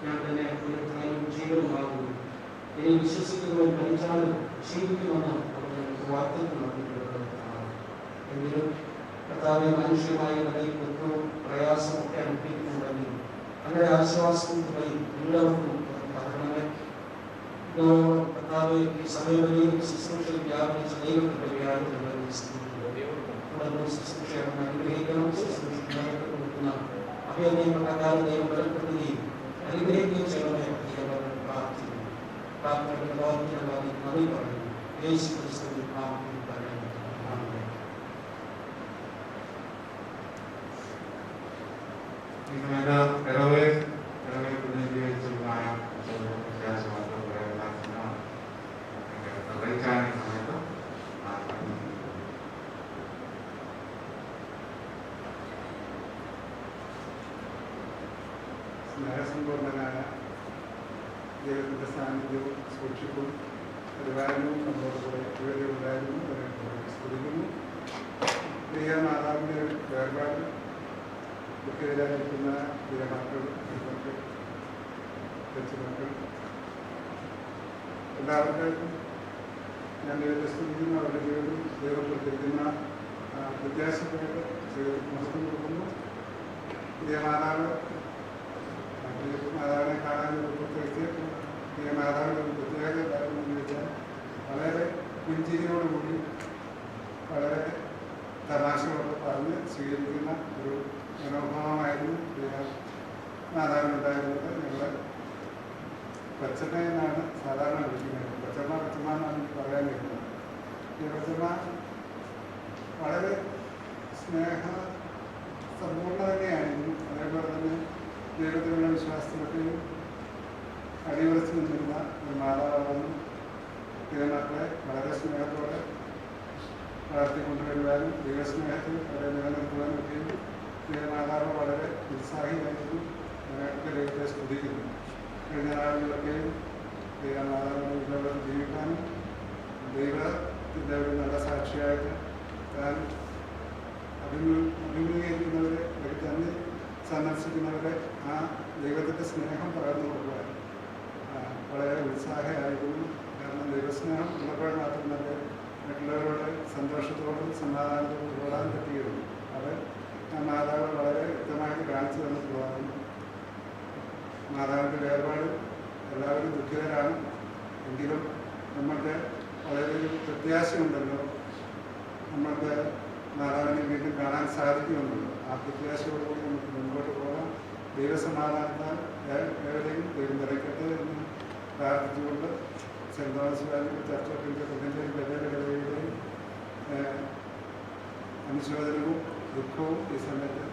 ഞാൻ തന്നെ പുനരുത്ഥാനവും ജീവനുമാകുന്നു, ഇനി വിശ്വസിക്കുന്നവർ മരിച്ചാലും ജീവിക്കുമെന്ന് അവർ ഞങ്ങൾക്ക് വാഗ്ദത്തം നൽകിയിട്ടുള്ളത്. എങ്കിലും കർത്താവെ, മാനുഷികമായ നിലയിൽ ദുഃഖവും പ്രയാസവും ഒക്കെ അനുഭവിക്കുന്നുണ്ടെങ്കിൽ അങ്ങനെ ആശ്വാസവും തുണയും എല്ലാവർക്കും പകരണമേ. കർത്താവ് ഈ സമയവരെയും ശുശ്രൂഷയിൽ വ്യാപരിച്ച ദൈവത്തിന്റെ വ്യാപനങ്ങളെ തുടർന്ന് ശുശ്രൂഷയാണ് അനുഗ്രഹിക്കണം. ശുശ്രൂഷ കൊടുക്കുന്ന അഭ്യർത്ഥനപ്പെട്ട കാലം ദൈവം ബലപ്പെടുത്തുകയും അനുഗ്രഹിക്കുകയും ചെയ്യണമേ. പ്രാർത്ഥിക്കുന്നു. പ്രാർത്ഥനയുടെ ലോകത്തിനുള്ളതിൽ നന്ദി പറയുന്നു. യേശു ക്രിസ്തുവിൽ നാമത്തിൽ പറയുന്നു. ആമേൻ. സ്നേഹസമ്പൂർണ്ണനായ ദൈവത്തിൻ്റെ സാന്നിധ്യവും സൂക്ഷിപ്പും പരിപാലനവും നമ്മളോട് കൂടെ ഇതുവരെ ഉണ്ടായിരുന്നു. അതിനെ സ്തുതിക്കുന്നു. പ്രിയ മാതാവിൻ്റെ വേർപാട് ദുഃഖിതരായിരിക്കുന്ന പ്രിയ മക്കൾ, കൊച്ചുമക്കൾ എല്ലാവർക്കും ഞാൻ ദൈവത്തെ സ്തുതിക്കുന്നു. അവരുടെ ജീവിതം ദൈവം കൊടുത്തിരിക്കുന്ന വ്യത്യാസപ്പെട്ട് മഹത്വം കൊടുക്കുന്നു. പ്രിയ മാതാവിനെ കാണാൻ പ്രത്യേകിച്ച് പ്രിയ മാതാവിൻ്റെ ഒരു പ്രത്യേകത എന്താണെന്ന് വെച്ചാൽ വളരെ പുഞ്ചിരിയോടുകൂടി വളരെ തമാശയോട് പറഞ്ഞ് സ്വീകരിക്കുന്ന ഒരു മനോഭാവമായിരുന്നു പ്രിയ മാതാവിനുണ്ടായിരുന്നത്. ഞങ്ങൾ കൊച്ചമ്മ എന്നാണ് സാധാരണ വിളിക്കുന്നത്. കൊച്ചമ്മ എന്നാണ് പറയാൻ കഴിയുന്നത്. ഈ കൊച്ചമ്മ വളരെ സ്നേഹ സമ്പൂർണ്ണ തന്നെയായിരുന്നു. അതേപോലെ തന്നെ ദൈവത്തിലുള്ള വിശ്വാസത്തിലൊക്കെയും അടിയുറച്ച് നിന്നിരുന്ന ഒരു മാതാവാണെന്നും ദൈവമക്കളെ വളരെ സ്നേഹത്തോടെ വളർത്തിക്കൊണ്ടുവരുവാനും ദൈവസ്നേഹത്തിൽ അവരെ നിലനിർത്തുവാനും ഒക്കെയും ദൈവമാതാവ് വളരെ ഉത്സാഹിയായിരുന്നു. അതിനൊക്കെ ദൈവത്തെ സ്തുതിക്കുന്നു. കഴിഞ്ഞ നാളുകളിലൊക്കെയും ദൈവമാതാവിനെ ജീവിക്കാനും ദൈവത്തിൻ്റെ ഒരു നല്ല സാക്ഷിയായിട്ട് താൻ അഭിമുഖീകരിക്കുന്നവരെ അല്ലെങ്കിൽ തന്നെ സന്ദർശിക്കുന്നവരെ ആ ദൈവത്തിൻ്റെ സ്നേഹം പകർന്നു കൊടുക്കുവാൻ വളരെ ഉത്സാഹമായിരുന്നു. കാരണം ദൈവസ്നേഹം ഉള്ളപ്പോൾ മാത്രം തന്നെ മറ്റുള്ളവരോട് സന്തോഷത്തോടും സമാധാനത്തോടും ഓടാൻ പറ്റുകയുള്ളൂ. അത് ആ മാതാവ് വളരെ വ്യക്തമായിട്ട് കാണിച്ചു തന്നിട്ടുള്ളതാണ്. മാതാവിൻ്റെ വേർപാട് എല്ലാവരും ദുഃഖിതരാണ്. എങ്കിലും നമ്മൾക്ക് വളരെ ഒരു പ്രത്യാശയുണ്ടല്ലോ. നമ്മൾക്ക് മാതാവിനെ വീണ്ടും കാണാൻ സാധിക്കുമെന്നുള്ളൂ. ആ പ്രത്യാശയോടുകൂടി നമുക്ക് മുൻപോട്ട് പോകാം. ദൈവസമാധാനത്താൽ എവിടെയും ദൈവം നിറയ്ക്കട്ടെ എന്ന് പ്രാർത്ഥിച്ചുകൊണ്ട് സെൻറ് തോമസ് വാലിയുടെ ചർച്ചയുടെ പ്രതിൻ്റെയും ബദലുകളുടെയും അനുശോചനവും ദുഃഖവും ഈ സമയത്ത്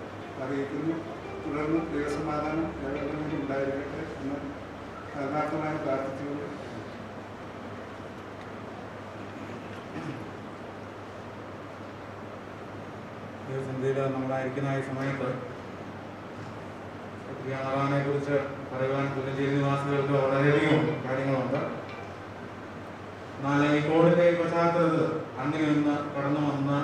അറിയിക്കുന്നു. തുടർന്ന് ദൈവസമാധാനം എവിടെയെങ്കിലും ഉണ്ടായിരിക്കട്ടെ എന്ന് ആത്മാർത്ഥമായി പ്രാർത്ഥിച്ചുകൊണ്ട് ദൈവസന്നിധിയിൽ നമ്മളായിരിക്കുന്ന ഈ സമയത്ത് മാതാവിനെ കുറിച്ച് പറയുവാൻ പുല്ലഞ്ചേരി നിവാസികൾക്ക് വളരെയധികം കാര്യങ്ങളുണ്ട്. എന്നാൽ ഈ കോവിഡിന്റെ പശ്ചാത്തലത്തിൽ അങ്ങനെ ഒന്ന് കടന്നു വന്ന്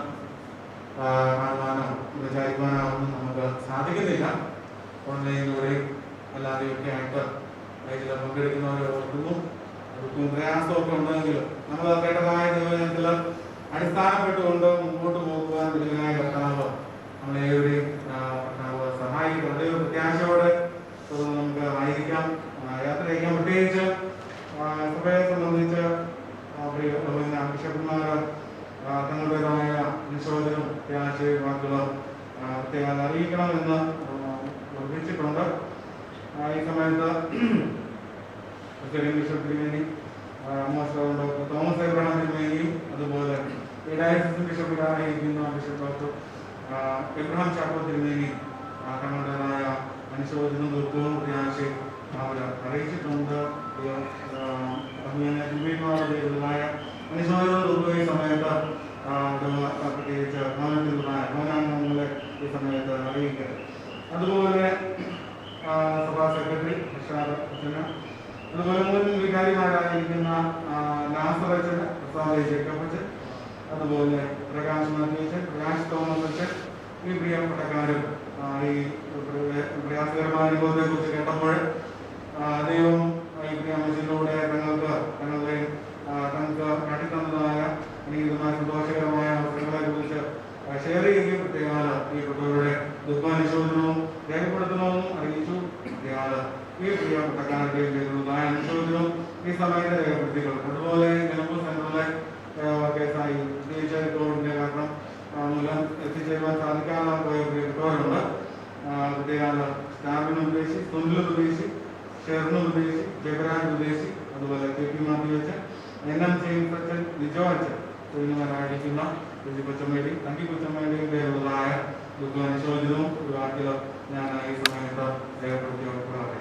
കാണുവാനോ വിചാരിക്കുവാനോ നമുക്ക് സാധിക്കുന്നില്ല. ഓൺലൈനിലൂടെയും അല്ലാതെയൊക്കെ ആയിട്ട് അതിൽ പങ്കെടുക്കുന്നവരെ ഓർക്കുന്നു. അവർക്കും പ്രയാസമൊക്കെ ഉണ്ടെങ്കിലും നമ്മൾ കേട്ടതായ നിയമനത്തിൽ അടിസ്ഥാനപ്പെട്ടുകൊണ്ട് മുമ്പോട്ട് പോകുവാൻ വലിയനായ കർത്താവ് നമ്മളേവരെയും കർത്താവ് സഹായിക്കും. വളരെ പ്രത്യാശയോടെ നമുക്ക് ആയിരിക്കാം, യാത്ര ചെയ്യാൻ. പ്രത്യേകിച്ച് സഭയെ സംബന്ധിച്ച് ബിഷപ്പുമാർ തങ്ങളുടേതായ അനുശോചനവും പ്രത്യാശയും വാക്കുകളും പ്രത്യേകം അറിയിക്കണമെന്ന് നിർദ്ദേശിച്ചിട്ടുണ്ട്. ഈ സമയത്ത് ബിഷപ്പ് തിരുമേനി, ഡോക്ടർ തോമസ് എബ്രഹാം തിരുമേനിയും അതുപോലെ ഡയസിസ് ബിഷപ്പിലായിരിക്കുന്ന ബിഷപ്പ് ഡോക്ടർ എബ്രഹാം ചാക്കോ തിരുമേനിയും തങ്ങളുടേതായ അനുശോചനവും ദുഃഖവും പ്രത്യാശയും അവർ അറിയിച്ചിട്ടുണ്ട്. ഗംഭീരമായ അനുശോചനവും ദുഃഖവും ഈ സമയത്ത് പ്രത്യേകിച്ച് ഭവനാംഗങ്ങളെ ഈ സമയത്ത് അറിയിക്കരുത്. അതുപോലെ സഭാ സെക്രട്ടറി അതുപോലെ മുൻ വികാരിമാരായിരിക്കുന്ന നാസറച്ചന്, പ്രസാദ് ജേക്കബച്ചൻ, അതുപോലെ പ്രകാശ് മധീശൻ, പ്രകാശ് തോമസ്, ഈ പ്രിയപ്പെട്ടക്കാരും ഈ പ്രയാസകരമായ അനുഭവത്തെ കുറിച്ച് കേട്ടപ്പോൾ ദൈവം അമ്മച്ചിലൂടെ തങ്ങൾക്ക് കാട്ടിത്തന്നതായ അനീതമായ സന്തോഷകരമായ അവസരങ്ങളെ കുറിച്ച് ഷെയർ ചെയ്യുകയും പ്രത്യേകാല ഈ കുട്ടികളുടെ ദുഃഖാനുശോചനവും രേഖപ്പെടുത്തണമെന്നും അറിയിച്ചു. പ്രത്യേകാല ഈ പ്രിയപ്പെട്ടക്കാരുടെ ചെയ്തതായ അനുശോചനവും ഈ സമയത്ത് രേഖപ്പെടുത്തിക്കൊള്ളും. അതുപോലെ നിലമ്പൂർ സെൻറ്ററിലെ കേസായി പ്രത്യേകിച്ച് കോവിഡിൻ്റെ കാരണം മൂലം എത്തിച്ചേരുവാൻ സാധിക്കാതെ പോയ പ്രിയപ്പെട്ടവരുണ്ട്. പ്രത്യേകാല സ്റ്റാഫിനെ ഉദ്ദേശിച്ച് സുനിൽ ഉദ്ദേശിച്ച് ഷെർണു ഉദ്ദേശിച്ച് ജയരാജ് ഉദ്ദേശിച്ച് അതുപോലെ KP മാത്യു വെച്ച് NM ജെയിംസ് അച്ഛൻ ലിജോ അച്ഛൻ തുടങ്ങിയവരായിരിക്കുന്ന കൊച്ചമ്മയുടെയും തങ്കി കൊച്ചമ്മയുടെയും പേരുള്ളതായ ദുഃഖാനുശോചനവും ഒരു വാക്കിൽ ഞാൻ ഈ സമയത്ത് രേഖപ്പെടുത്തി ഉറപ്പുകളെ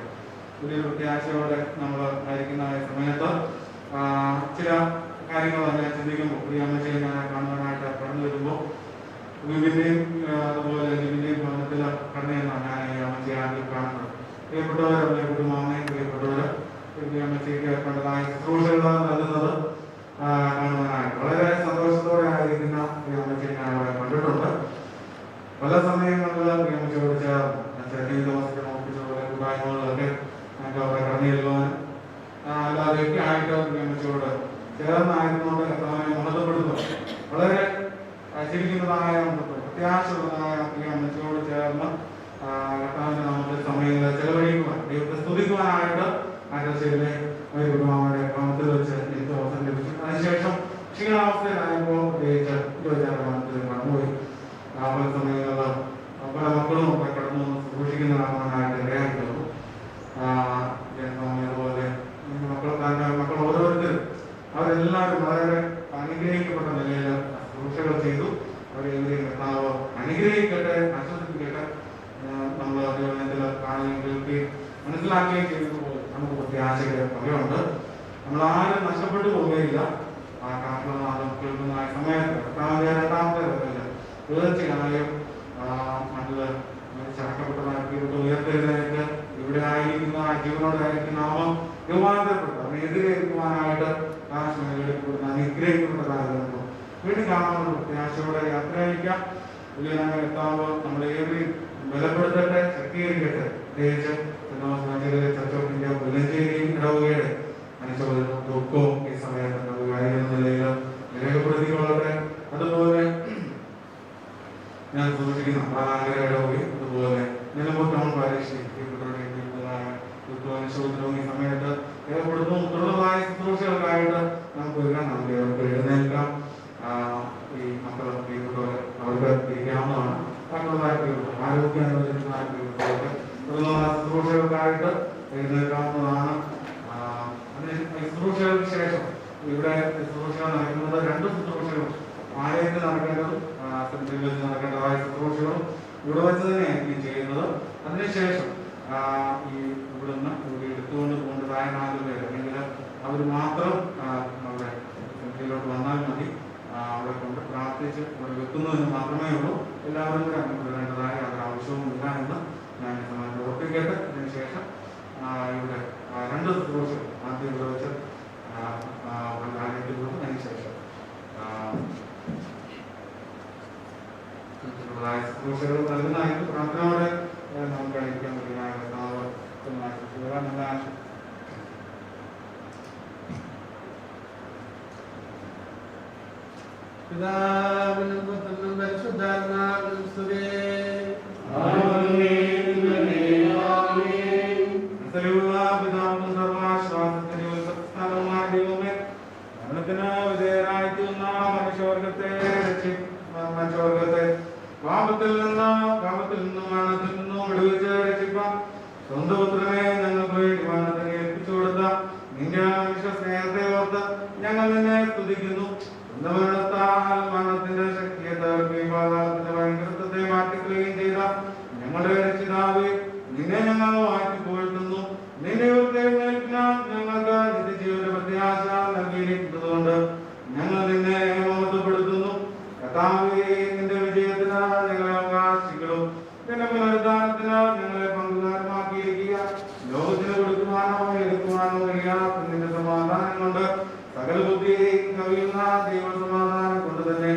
വലിയൊരു പ്രത്യാശയോടെ നമ്മൾ ആയിരിക്കുന്ന സമയത്ത് ചില കാര്യങ്ങൾ ഞാൻ ചിന്തിക്കുമ്പോൾ ഈ അമ്മച്ചയെ ഞാൻ കാണുവാനായിട്ട് കടന്നു വരുമ്പോൾ വിവിൻ്റെയും അതുപോലെ ലിവിൻ്റെയും ഭവനത്തിൽ കടന്നെന്നാണ് ഞാൻ ഈ അമ്മച്ചയെ ആദ്യം കാണുന്നത്. പ്രിയപ്പെട്ടവരല്ലേ കുടുംബാമയും പ്രിയപ്പെട്ടവർ ഈ അമ്മച്ചയ്ക്ക് കണ്ടതായ ശുശ്രൂഷകൾ നൽകുന്നത് കാണുവാനായിട്ട് വളരെ സന്തോഷത്തോടെ ആയിരിക്കുന്ന ഈ അമ്മച്ചയെ ഞാൻ അവിടെ കണ്ടിട്ടുണ്ട്. പല സമയങ്ങളിൽ ഈ അമ്മച്ചയോട് ചേർന്ന് താമസിക്കുന്ന കൂട്ടായ്മകളിലൊക്കെ ഞങ്ങൾക്ക് അവിടെ കടന്നു ചെല്ലുവാനും അല്ലാതെയൊക്കെ ആയിട്ട് ഈ അമ്മച്ചയോട് ചേർന്നായിരുന്നുകൊണ്ട് കർത്താവിനെ മഹത്വപ്പെടുന്നു. വളരെ ചിരിക്കുന്നതായ പ്രത്യാശയുള്ളതായ ഈ അമ്മച്ചയോട് ചേർന്ന് കർത്താവിന്റെ നാമത്തിൽ സമയങ്ങൾ ചെലവഴിക്കുവാൻ ദൈവത്തെ സ്തുതിക്കുവാനായിട്ട് ആകാശയിലെ ഒരു കുടുംബങ്ങളുടെ ക്രമത്തിൽ വെച്ച് എനിക്ക് അവസരം ലഭിച്ചു. അതിനുശേഷം ക്ഷീണാവസ്ഥയിലായപ്പോൾ പ്രത്യേകിച്ച് ഇരുപത്തിയാറ് കടന്നുപോയി. പല സമയങ്ങളിൽ പല മക്കളും ഒക്കെ കടന്നു സൂക്ഷിക്കുന്നതാകാനായിട്ട് ഇടയായിട്ടുള്ളൂ. അതുപോലെ മക്കൾ ഓരോരുത്തരും അവരെല്ലാവരും വളരെ അനുഗ്രഹിക്കപ്പെട്ട നിലയിൽ ശുശ്രൂഷകൾ ചെയ്തു. അവരെയും കർത്താവ് അനുഗ്രഹിക്കട്ടെ, ആശ്വസിപ്പിക്കട്ടെ. നമ്മൾ ദൈവത്തിൽ കാണുകയും മനസ്സിലാക്കുകയും ചെയ്തതുപോലെ നമുക്ക് പ്രത്യാശയുടെ വകയുണ്ട്. നമ്മളാരും നഷ്ടപ്പെട്ടു പോവുകയില്ല. ആ കാരണനാഥം കേൾക്കുന്ന സമയത്ത് കർത്താവിന്റെ രണ്ടാമത്തെ വരവില്ല തീർച്ചയായും മണ്ണില് ചടക്കപ്പെട്ടതാക്കിയിട്ട് ഉയർത്തെഴുന്നേറ്റ് ഇവിടെ ആയിരിക്കുന്ന ജീവനോടെ ആയിരിക്കുന്ന നാമം രൂപാന്തരപ്പെട്ടു അതിനെതിരേൽക്കുവാനായിട്ട് അനുഗ്രഹിക്കപ്പെട്ടതായിരുന്നു. വീണ്ടും കാണാനുള്ള പ്രത്യാശയോടെ യാത്ര അയക്കാം. വലിയനായ കർത്താവ് നമ്മളേവരെയും ബലപ്പെടുത്തട്ടെ, ശക്തീകരിക്കട്ടെ. പ്രത്യേകിച്ച് ചർച്ച് ഓഫ് ഇന്ത്യ മുല്ലഞ്ചേരി ഇടവകയുടെ അനുശോചനവും ദുഃഖവും ഈ സമയത്ത് നിലയിൽ രേഖപ്പെടുത്തിക്കൊള്ളട്ടെ. അതുപോലെ ഞാൻ സൂചിപ്പിക്കുന്ന പ്രാനാഗര ഇടവകയും അതുപോലെ നിലമ്പൂർ ടൗൺ പാരീഷിൽ ദുഃഖാനുശോചനവും ഈ സമയത്ത് രേഖപ്പെടുത്തുന്നു. തുടർന്നതായ ശുശ്രൂഷകൾക്കായിട്ട് നമുക്ക് എഴുന്നേൽക്കാം. ഈ മക്കൾ അവർക്ക് ഇരിക്കാവുന്നതാണ്. ആരോഗ്യം ശുശ്രൂഷകൾക്കായിട്ട് എഴുന്നേൽക്കാവുന്നതാണ്. ശുശ്രൂഷകൾക്ക് ശേഷം ഇവിടെ ശുശ്രൂഷകൾ നടക്കുന്നത് രണ്ട് ശുശ്രൂഷകളും ആലയത്തിൽ നടക്കേണ്ടതും സെമിത്തേരിയിൽ വെച്ച് നടക്കേണ്ടതായ ശുശ്രൂഷകളും ഇവിടെ വെച്ച് തന്നെയായിരിക്കും ചെയ്യുന്നത്. അതിനുശേഷം ഈ ഇവിടുന്ന് ഇവിടെ എടുത്തുകൊണ്ട് പോകേണ്ടതായ 4 പേര് അല്ലെങ്കിൽ അവർ മാത്രം അവിടെ സെമിത്തേരിയിലോട്ട് വന്നാൽ മതി. അവിടെ കൊണ്ട് പ്രാർത്ഥിച്ച് അവിടെ വെക്കുന്നതിന് മാത്രമേ ഉള്ളൂ. എല്ലാവരും കൂടെ അങ്ങോട്ട് വരേണ്ടതായ യാതൊരു ആവശ്യവും ഇല്ല എന്ന് ഞാൻ സമയത്ത് ഓർപ്പിക്കട്ടെ. അതിനുശേഷം ഇവിടെ 2 ശുശ്രൂഷകൾ ആദ്യം ഇവിടെ വെച്ച് ആലയത്തിൽ പോകും. അതിനുശേഷം ശുശ്രൂഷകൾ നൽകുന്നതായിട്ട് പ്രാർത്ഥനയോടെ നമുക്ക് കഴിക്കാൻ പറ്റുന്നതായ നല്ല ആശം. പിതാവിനും പുത്രനും പരിശുദ്ധാത്മാവിനും സ്തുതി. പിതാവും സർവാശ്വാസത്തിന് സംസ്ഥാനവുമായ ദൈവമേ, മരണത്തിന് വിധേയരായിരിക്കുന്ന മനുഷ്യവർഗത്തെ പാപത്തിൽ നിന്നും മരണത്തിൽ നിന്നും വിടുവിച്ച് രക്ഷിപ്പാൻ സ്വന്തം പുത്രനെ ഞങ്ങൾക്ക് വേണ്ടി മരണത്തിന് ഏൽപ്പിച്ചു കൊടുത്ത നിന്റെ വിശ്വസ്നേഹത്തെ ഓർത്ത് ഞങ്ങൾ നിന്നെ സ്തുതിക്കുന്നു. സ്വന്തം മരണത്താൽ മരണത്തിന്റെ ശക്തിയെ തകർക്കുകയും പാതാളത്തിന്റെ ഭയങ്കരത്വത്തെ മാറ്റിക്കളയുകയും ചെയ്ത ഞങ്ങളുടെ രക്ഷിതാവേ, നിന്നെ ഞങ്ങൾ വാഴ്ത്തിപ്പോഴ്ത്തുന്നു. നിന്റെ ഉയർത്തെഴുന്നേൽപ്പിനാൽ ഞങ്ങൾക്ക് നിത്യജീവന്റെ പ്രത്യാശ നൽകിയിരിക്കുന്നതുകൊണ്ട് ഞങ്ങൾ നിന്നെ മഹത്വപ്പെടുത്തുന്നു. കർത്താവേ, നിന്റെ വിജയത്തിന് ഞങ്ങളെ അവകാശികളും നിന്റെ പുനരുദ്ധാനത്തിന് ഞങ്ങളെ പങ്കുകാരമാക്കിയിരിക്കുക. ലോകത്തിന് കൊടുക്കുവാനോ എടുക്കുവാനോ കഴിയാത്ത നിന്റെ സമാധാനം കൊണ്ട് സകല ബുദ്ധിയെയും കവിയുന്ന ദൈവസമാധാനം കൊണ്ട് തന്നെ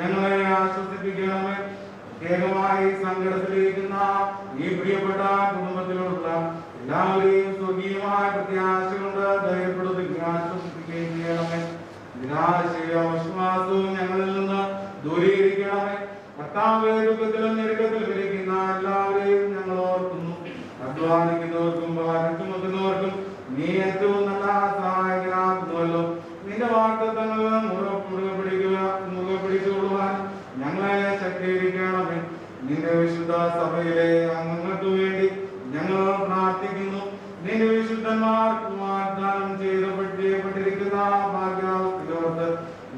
ഞങ്ങളെ ആശ്വസിപ്പിക്കണമേ. പ്രത്യേകമായി സങ്കടത്തിലിരിക്കുന്ന ഈ പ്രിയപ്പെട്ട കുടുംബത്തിലുള്ള എല്ലാവരെയും സ്വർഗീയമായ പ്രത്യാശ കൊണ്ട് ധൈര്യപ്പെടുത്തുകയും ആശ്വസിപ്പിക്കുകയും ചെയ്യണമേ. നിരാശയും വിശ്വാസവും ഞങ്ങളിൽ നിന്ന് ദൂരീകരിക്കണമേ. കർത്താവേ, ദുഃഖത്തിലും ഞെരുക്കത്തിലും ഇരിക്കുന്ന എല്ലാവരെയും ഞങ്ങൾ ഓർക്കുന്നു. അധ്വാനിക്കുന്നവർക്കും ഭാരം ചുമക്കുന്നവർക്കും നീ ഏറ്റവും നല്ല സഹായകനാകുന്നുവല്ലോ. നിന്റെ വാഗ്ദത്തങ്ങൾ മുറുകെ പിടിച്ചുകൊള്ളുവാൻ ഞങ്ങളെ ശക്തീകരിക്കണമേ. നിന്റെ വിശുദ്ധ സഭയിലെ അംഗങ്ങൾക്ക് വേണ്ടി ഞങ്ങൾ പ്രാർത്ഥിക്കുന്നു. നിന്റെ വിശുദ്ധന്മാർക്ക് വാഗ്ദാനം ചെയ്യപ്പെട്ടിരിക്കുന്ന ഭാഗ്യാവസ്ഥയോർത്ത്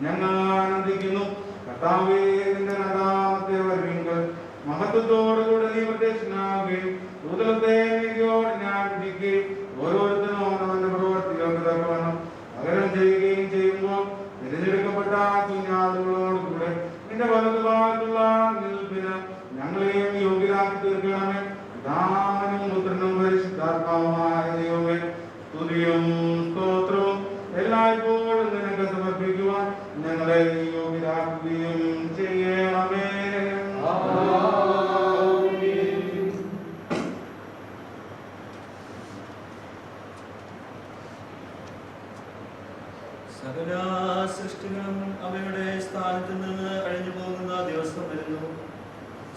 ഞങ്ങൾ ആനന്ദിക്കുന്നു. കർത്താവേ, നിന്റെ രണ്ടാമത്തെ വരവിങ്കൽ മഹത്വത്തോടുകൂടെ നീ പ്രത്യക്ഷനാവുകയും ദൂതലത്തെ നീതിയോടെ ഞാൻ വിധിക്കുകയും ഓരോരുത്തരും അവനവന്റെ പ്രവർത്തികൾക്ക് തക്കവണ്ണം പകരം ചെയ്യുകയും ചെയ്യുമ്പോൾ തിരഞ്ഞെടുക്കപ്പെട്ട കുഞ്ഞാടുകളോടുകൂടെ നിന്റെ വലതുഭാഗത്തുള്ള നിൽപ്പിന് ഞങ്ങളെയും യോഗ്യരാക്കി തീർക്കണമേ. പിതാവിനും പുത്രനും പരിശുദ്ധാത്മാവുമായ ദൈവമേ, സ്തുതിയും സ്തോത്രവും എല്ലായ്പ്പോഴും നിനക്ക് സമർപ്പിക്കുവാൻ ഞങ്ങളെ യോഗ്യരാക്കുകയും ചെയ്യണമേ. സകല സൃഷ്ടികളും അവയുടെ സ്ഥാനത്ത് നിന്ന് അഴിഞ്ഞു പോകുന്ന ദിവസം വരുന്നു.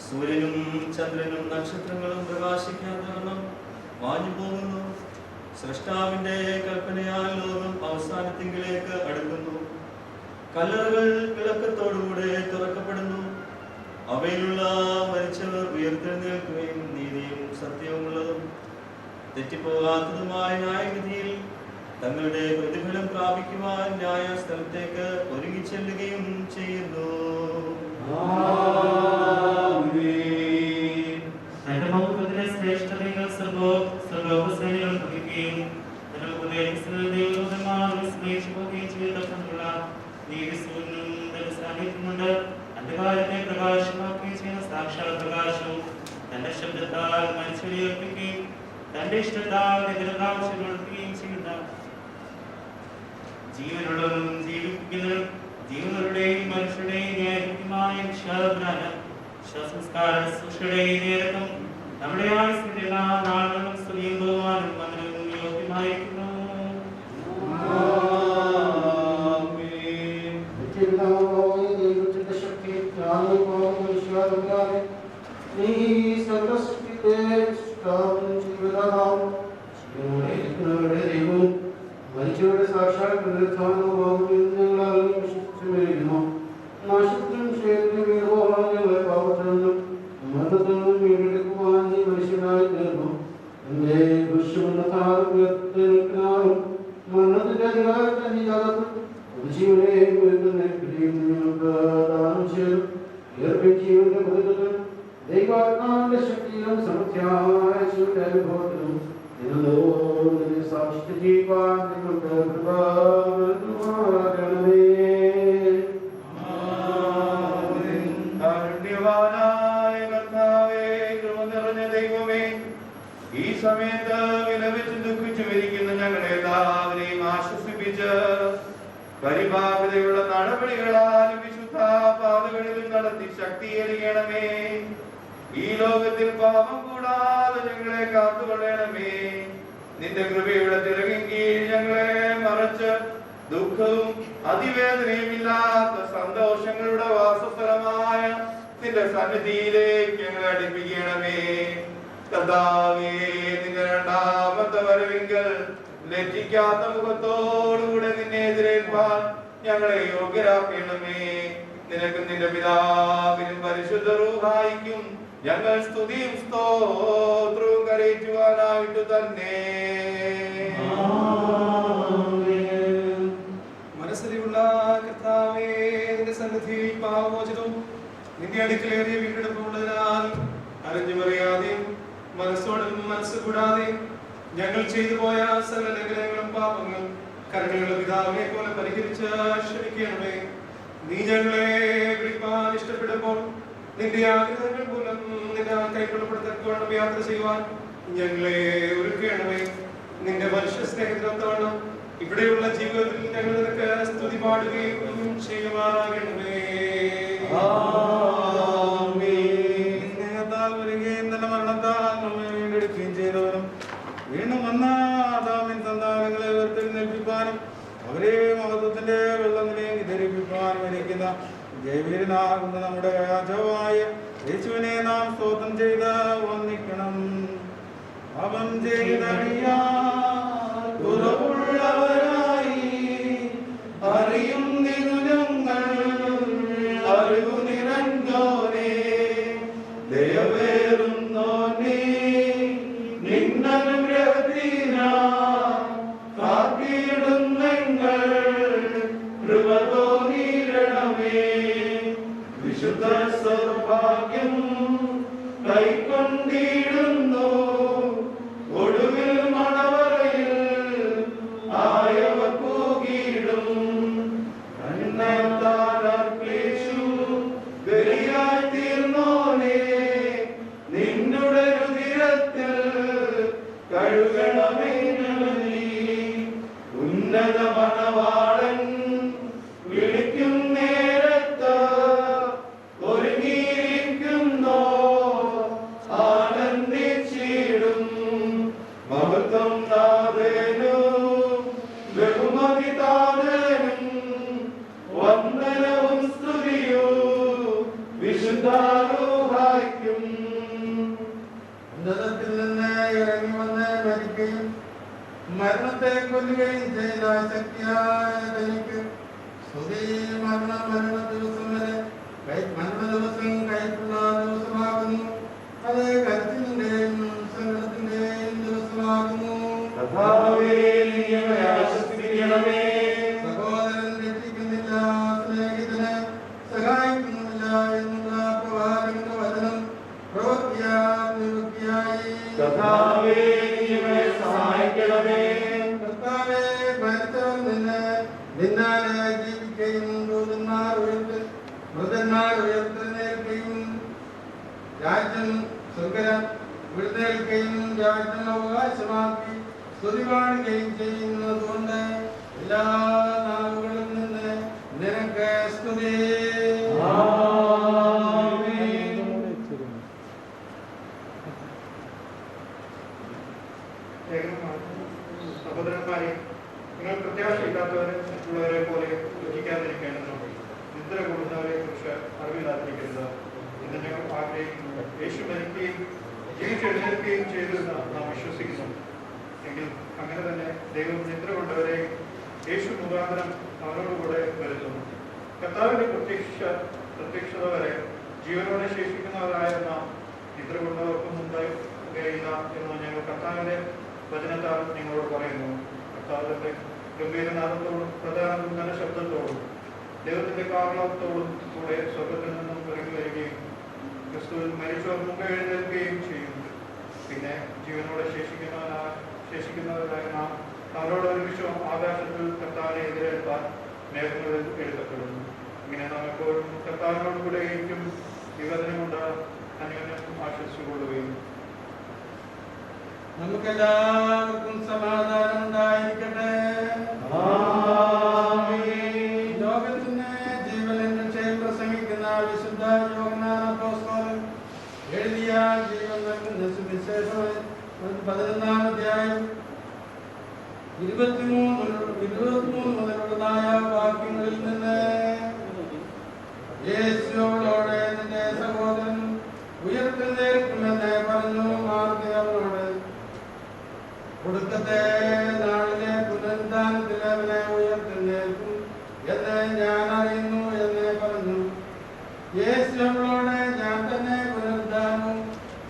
സൂര്യനും ചന്ദ്രനും നക്ഷത്രങ്ങളും പ്രകാശിക്കാത്തവണ്ണം മാഞ്ഞു പോകുന്നു. സൃഷ്ടാവിന്റെ കൽപ്പനയാൽ ലോകം അവസാനത്തിങ്കിലേക്ക് അടുക്കുന്നു. കല്ലറകൾ വിളക്കത്തോടുകൂടെ തുറക്കപ്പെടുന്നു. അവയിലുള്ള മരിച്ചവർ ഉയർത്തെഴുന്നേൽക്കുകയും നീതിയും സത്യവുമുള്ളതും തെറ്റിപ്പോകാത്തതുമായ ന്യായവിധിയിൽ തങ്ങളുടെ പ്രതിഫലം പ്രാപിക്കുവാൻ ന്യായ സ്ഥലത്തേക്ക് ഒരുങ്ങിച്ചെല്ലുകയും ചെയ്യുന്നു. ശ്രേഷ്ഠതകൾ സർവോപസേനകൾ ഭവിക്കുകയും സാന്നിധ്യമുണ്ട്. അന്ധകാരത്തെ പ്രകാശമാക്കുകയും ചെയ്യുന്ന സാക്ഷാൽ പ്രകാശവും തന്റെ ശബ്ദത്താൽ മനുഷ്യർപ്പിക്കുകയും തന്റെ ഇഷ്ടത്താൽ എതിർക്കാവശ്യപ്പെടുത്തുകയും ചെയ്യുന്ന ജീവനുള്ളതും ജീവിപ്പിക്കുന്നതും ജീവനുകളുടെയും മനുഷ്യരുടെയും ന്യായമായ സംസ്കാര സൃഷ്ടിയുടെയും നേരത്തും നമ്മുടെ ആയുസ്സിന്റെ എല്ലാ നാളുകളും സ്തുതിയും ബഹുമാനും വന്ദനവും യോഗ്യമായിരിക്കുന്നു. മനുഷ്യരുടെ സാക്ഷാൽ പുനരുത്ഥാനവും നാശത്തിനും ക്ഷേത്രത്തിനും ഞങ്ങളെ പാപത്തിനും മരണത്തിൽ നിന്നും വീണ്ടെടുക്കുവാൻ നീ മനുഷ്യനായി തീർന്നു. എന്റെ ദുഷ്യമുള്ളതാലും മരണത്തിന്റെ അധികാരത്തെ നീ തകർന്നു. ജീവനെയും ഞങ്ങൾക്ക് ദാനം ചെയ്തു. ജീവന്റെ മൃതത്തിലും ദൈവാത്മാവിന്റെ ശക്തിയിലും സമൃദ്ധിയായ ജീവന്റെ അനുഭവത്തിലും സാക്ഷിച്ച് ജീവിക്കാൻ നിങ്ങൾക്ക് കൃപ. കാരുണ്യവാനായ കർത്താവേ, കൃപ നിറഞ്ഞ ദൈവമേ, ഈ സമയത്ത് വിലപിച്ച് ദുഃഖിച്ചു മരിക്കുന്ന ഞങ്ങളെ എല്ലാവരെയും ആശ്വസിപ്പിച്ച് പരിഭാഗതയുള്ള നടപടികളാലും വിശുദ്ധ പാതകളിലും നടത്തി ശക്തീകരിക്കണമേ. ഈ ലോകത്തിൽ പാപം കൂടാതെ ഞങ്ങളെ കാത്തുകൊള്ളണമേ. നിന്റെ കൃപയുടെ തിരകിൻ കീഴിൽ ഞങ്ങളെ മറച്ച് ദുഃഖവും അതിവേദനയും ഇല്ലാത്ത സന്തോഷങ്ങളുടെ വാസസ്ഥലമായ നിന്റെ സന്നിധിയിലേക്ക് ഞങ്ങളെ അടുപ്പിക്കണമേ. കർത്താവേ, നിന്റെ രണ്ടാമത്തെ വരവിങ്കൽ ലജ്ജിക്കാത്ത മുഖത്തോടുകൂടെ നിന്നെ എതിരേൽപ്പാൻ ഞങ്ങളെ യോഗ്യരാക്കണമേ. നിനക്കും നിന്റെ പിതാവിനും പരിശുദ്ധ റൂഹായിക്കും ഞങ്ങൾ സ്തുതിയും സ്തോത്രവും കരയിക്കുവാനായിട്ട് തന്നെ. മനസ്സിലുള്ള കർത്താവേ, നിന്റെ സന്നിധിയിൽ പാപമോചനവും നിന്റെ അടുക്കലേറിയ വീണ്ടെടുപ്പുള്ളതിനാൽ അറിഞ്ഞുമറിയാതെയും മനസ്സോടും മനസ്സ് കൂടാതെയും ഞങ്ങൾ ചെയ്തു പോയ സകല ലംഘനങ്ങളും പാപങ്ങളും കരുണയുള്ള പിതാവിനെ പോലെ പരിഹരിച്ച് ക്ഷമിക്കണമേ. നീ ഞങ്ങളെ വിളിപ്പാൻ ഇഷ്ടപ്പെടുമ്പോൾ നിന്റെ ആഗ്രഹങ്ങൾ മൂലം നിന്റെ കൈക്കൊള്ളപ്പെടുത്തക്കവണ്ണം യാത്ര ചെയ്യുവാൻ ഞങ്ങളെ ഒരുക്കണമേ. നിന്റെ മനുഷ്യ സ്നേഹത്തിനൊത്തവണ്ണം ഇവിടെയുള്ള ജീവിതത്തിൽ ഞങ്ങൾ നിനക്ക് സ്തുതി പാടുകയും ചെയ്യുമാറാകണമേ. സ്നേഹത്താൽ വരികയും നല്ല മരണത്താൽ വീണ്ടെടുക്കുകയും ചെയ്തവനും വീണ്ടും രക്ഷിപ്പാനും അവരെ മഹത്വത്തിന്റെ വെള്ളത്തിലേക്ക് ധരിപ്പിക്കാനും ഇരിക്കുന്ന ജൈവീരനാകുന്ന നമ്മുടെ രാജാവായ യേശുവിനെ നാം സ്തോത്രം ചെയ്ത് വന്ദിക്കണം. അവൻ ചെയ്തറിയാ കുറവുള്ളവരായി അറിയുന്നിതു ഞങ്ങൾ അറിവു നിറഞ്ഞോനെ ദയവേറുന്നോനെ നിന്നനുഗ്രഹത്തിനാ കാത്തിടുന്നെങ്ങൾ കൃപ തോന്നിയിടണമേ. വിശുദ്ധ സൗഭാഗ്യം കൈക്കൊണ്ടിടുന്നു ഒടുവിൽ മണവറയിൽ ആയവ കൂകിടും. അർപ്പിച്ചു ബലിയായി തീർന്നോനെ നിന്നുടെ രുധിരത്തിൽ കഴുകണമേ നീ. ഉന്നത മണവാളൻ വിളിക്കും നേരത്ത് ഒരുങ്ങിയിരിക്കുന്നോ ആനന്ദിച്ചിടും. മഹത്വം താതനും ബഹുമതി താതനും വന്ദനവും സ്തുതിയും വിശുദ്ധാരൂഹായ്ക്കും. ഉന്നതത്തിൽ നിന്ന് ഇറങ്ങി വന്ന് മരിക്കുകയും മരണത്തെ കൊല്ലുകയും ചെയ്ത ശക്തിയായ തനിക്ക് സ്തുതി. മരണ ദിവസം വരെ മരണ ദിവസം കൈക്കുള്ള ദിവസമാകുന്നു. അത് കരുത്തിന്റെയും സങ്കടത്തിന്റെയും ദിവസമാകുന്നു. സഹോദരൻ രക്ഷിക്കുന്നില്ല, സ്നേഹിതനെ സഹായിക്കുന്നില്ല എന്നുള്ള പ്രവാചകന്റെ വചനം പ്രവൃത്തിയായി നിവൃത്തിയായി. കർത്താവേ മരിച്ചവർ നിന്നാലെ ജീവിക്കുകയും മൃതന്മാർ ഉയർത്തെഴുന്നേൽക്കുകയും രാജ്യം സ്വർഗ്ഗം വിഴുന്നേൽക്കുകയും രാജ്യം അവകാശമാക്കി സ്തുതി പാടുകയും ചെയ്യുന്നതുകൊണ്ട് എല്ലാ നാളുകളിൽ നിന്ന് നിനക്ക് സ്തുതി. സഹോദരന്മാരെ, നിങ്ങൾ പ്രത്യാശയില്ലാത്തവരെ മറ്റുള്ളവരെ പോലെ ദുഃഖിക്കാതിരിക്കേണ്ടതുണ്ട്. നിദ്ര കൂടുന്നവരെ കുറിച്ച് അറിവില്ലാതിരിക്കരുത് എന്ന് ഞങ്ങൾ ആഗ്രഹിക്കുന്നു. യേശു മരിക്കുകയും ജീവിച്ചെഴുന്നേൽക്കുകയും ചെയ്തെന്ന് നാം വിശ്വസിക്കുന്നു. എങ്കിൽ അങ്ങനെ തന്നെ ദൈവം നിദ്ര കൊണ്ടവരെ യേശു മുഖാന്തരം അവരോടുകൂടെ വരുത്തുന്നു. കർത്താവിന്റെ പ്രത്യക്ഷത വരെ ജീവനോടെ ശേഷിക്കുന്നവരായ നാം നിദ്ര കൊണ്ടവർക്കും ഉണ്ടായില്ല എന്ന് ഞങ്ങൾ കർത്താവിന്റെ വചനത്താൽ നിങ്ങളോട് പറയുന്നു. കർത്താവിന്റെ ഗംഭീരനാഥത്തോടും പ്രധാന ശബ്ദത്തോടും ദൈവത്തിന്റെ കാരണത്തോടും കൂടെ സ്വർഗത്തിൽ നിന്നും ഇറങ്ങി വരികയും ക്രിസ്തുവിൽ മരിച്ചവർ മുമ്പ് എഴുന്നേൽക്കുകയും ചെയ്യും. പിന്നെ ജീവനോടെ ശേഷിക്കുന്നവരായ നാം അവരോട് ഒരുമിച്ച് ആകാശത്തിൽ കർത്താവിനെ എതിരേൽപ്പാൻ മേഘങ്ങളിൽ എടുക്കപ്പെടുന്നു. ഇങ്ങനെ നാം എപ്പോഴും കർത്താവിനോട് കൂടെ ഏറ്റും വിവദനം കൊണ്ട് അന്യോന്യം ആശ്വസിച്ചുകൊള്ളുകയും. നമുക്കെല്ലാവർക്കും സമാധാനം ഉണ്ടായിരിക്കട്ടെ. ലോകത്തിന് ജീവനും രക്ഷയും പ്രസംഗിക്കുന്ന വിശുദ്ധ യോഹന്നാൻ അപ്പോസ്തലൻ എഴുതിയ ജീവൻ നൽകുന്ന സുവിശേഷം 11-ാം അധ്യായം 23 മുതലുള്ളതായ വാക്യങ്ങളിൽ നിന്ന്. യേശുവോട് നിന്റെ സഹോദരൻ ഉയർത്തെഴുന്നേൽക്കുമെന്ന് പറഞ്ഞു. മാർത്ത അവനോട് ഒടുക്കത്തെ നാളിലെ പുനരുദ്ധാനത്തിൽ അവനെ ഉയർത്തെഴുന്നേൽക്കും എന്ന് ഞാൻ അറിയുന്നു എന്ന് പറഞ്ഞു. യേശു അവളോട് ഞാൻ തന്നെ പുനരുദ്ധാനവും